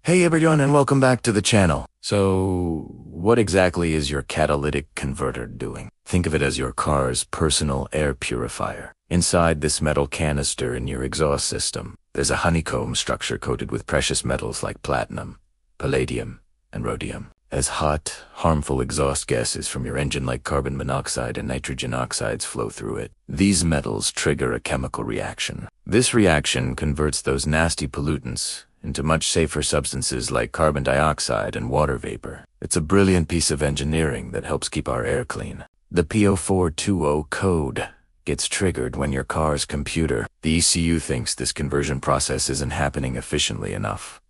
Hey everyone and welcome back to the channel. So, what exactly is your catalytic converter doing? Think of it as your car's personal air purifier. Inside this metal canister in your exhaust system, there's a honeycomb structure coated with precious metals like platinum, palladium, and rhodium. As hot, harmful exhaust gases from your engine like carbon monoxide and nitrogen oxides flow through it, these metals trigger a chemical reaction. This reaction converts those nasty pollutants into much safer substances like carbon dioxide and water vapor. It's a brilliant piece of engineering that helps keep our air clean. The P0420 code gets triggered when your car's computer, the ECU, thinks this conversion process isn't happening efficiently enough.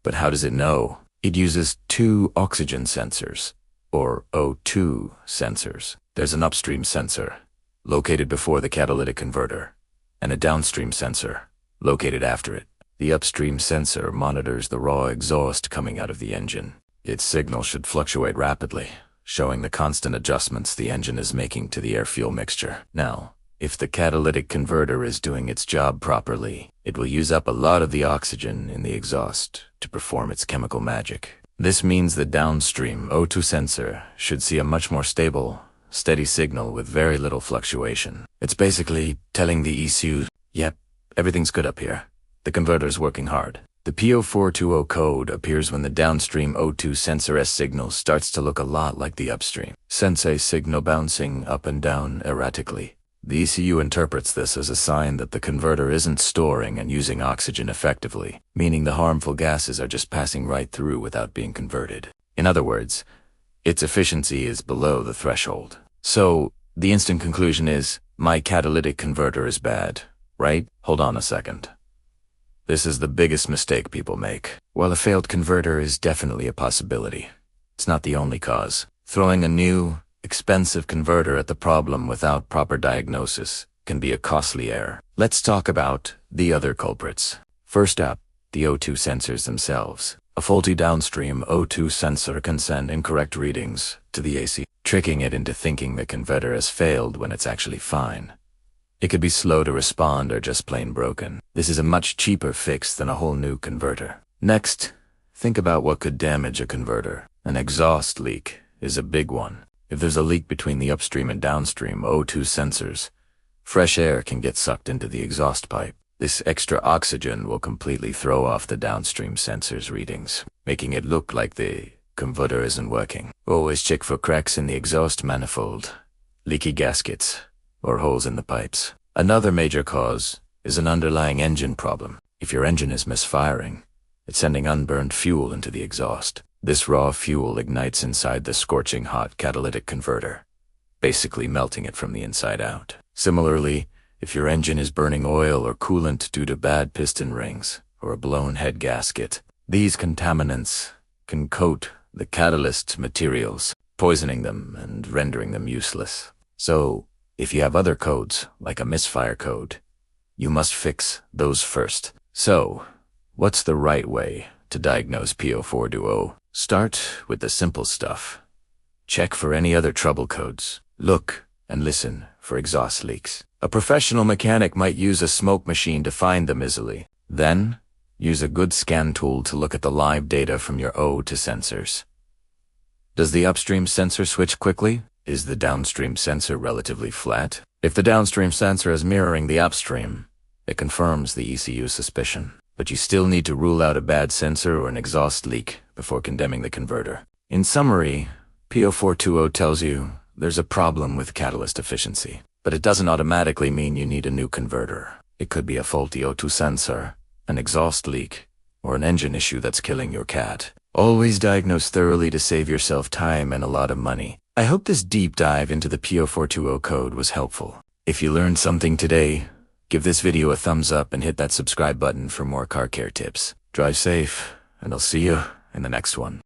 But how does it know? It uses two oxygen sensors, or O2 sensors. There's an upstream sensor, located before the catalytic converter, and a downstream sensor, located after it. The upstream sensor monitors the raw exhaust coming out of the engine. Its signal should fluctuate rapidly, showing the constant adjustments the engine is making to the air-fuel mixture. Now, if the catalytic converter is doing its job properly, it will use up a lot of the oxygen in the exhaust to perform its chemical magic. This means the downstream O2 sensor should see a much more stable, steady signal with very little fluctuation. It's basically telling the ECU, yep, everything's good up here. The converter's working hard. The P0420 code appears when the downstream O2 sensor S signal starts to look a lot like the upstream sensor signal, bouncing up and down erratically. The ECU interprets this as a sign that the converter isn't storing and using oxygen effectively, meaning the harmful gases are just passing right through without being converted. In other words, its efficiency is below the threshold. So, the instant conclusion is, my catalytic converter is bad, right? Hold on a second. This is the biggest mistake people make. While a failed converter is definitely a possibility, it's not the only cause. Throwing a new, expensive converter at the problem without proper diagnosis can be a costly error. Let's talk about the other culprits. First up, the O2 sensors themselves. A faulty downstream O2 sensor can send incorrect readings to the AC, tricking it into thinking the converter has failed when it's actually fine. It could be slow to respond or just plain broken. This is a much cheaper fix than a whole new converter. Next, think about what could damage a converter. An exhaust leak is a big one. If there's a leak between the upstream and downstream O2 sensors, fresh air can get sucked into the exhaust pipe. This extra oxygen will completely throw off the downstream sensors' readings, making it look like the converter isn't working. Always check for cracks in the exhaust manifold, leaky gaskets, or holes in the pipes. Another major cause is an underlying engine problem. If your engine is misfiring, it's sending unburned fuel into the exhaust. This raw fuel ignites inside the scorching hot catalytic converter, basically melting it from the inside out. Similarly, if your engine is burning oil or coolant due to bad piston rings or a blown head gasket, these contaminants can coat the catalyst materials, poisoning them and rendering them useless. So, if you have other codes, like a misfire code, you must fix those first. So, what's the right way to diagnose P0420? Start with the simple stuff. Check for any other trouble codes. Look and listen for exhaust leaks. A professional mechanic might use a smoke machine to find them easily. Then, use a good scan tool to look at the live data from your O2 sensors. Does the upstream sensor switch quickly? Is the downstream sensor relatively flat? If the downstream sensor is mirroring the upstream, it confirms the ECU suspicion. But you still need to rule out a bad sensor or an exhaust leak before condemning the converter. In summary, P0420 tells you there's a problem with catalyst efficiency, but it doesn't automatically mean you need a new converter. It could be a faulty O2 sensor, an exhaust leak, or an engine issue that's killing your cat. Always diagnose thoroughly to save yourself time and a lot of money. I hope this deep dive into the P0420 code was helpful. If you learned something today, give this video a thumbs up and hit that subscribe button for more car care tips. Drive safe, and I'll see you in the next one.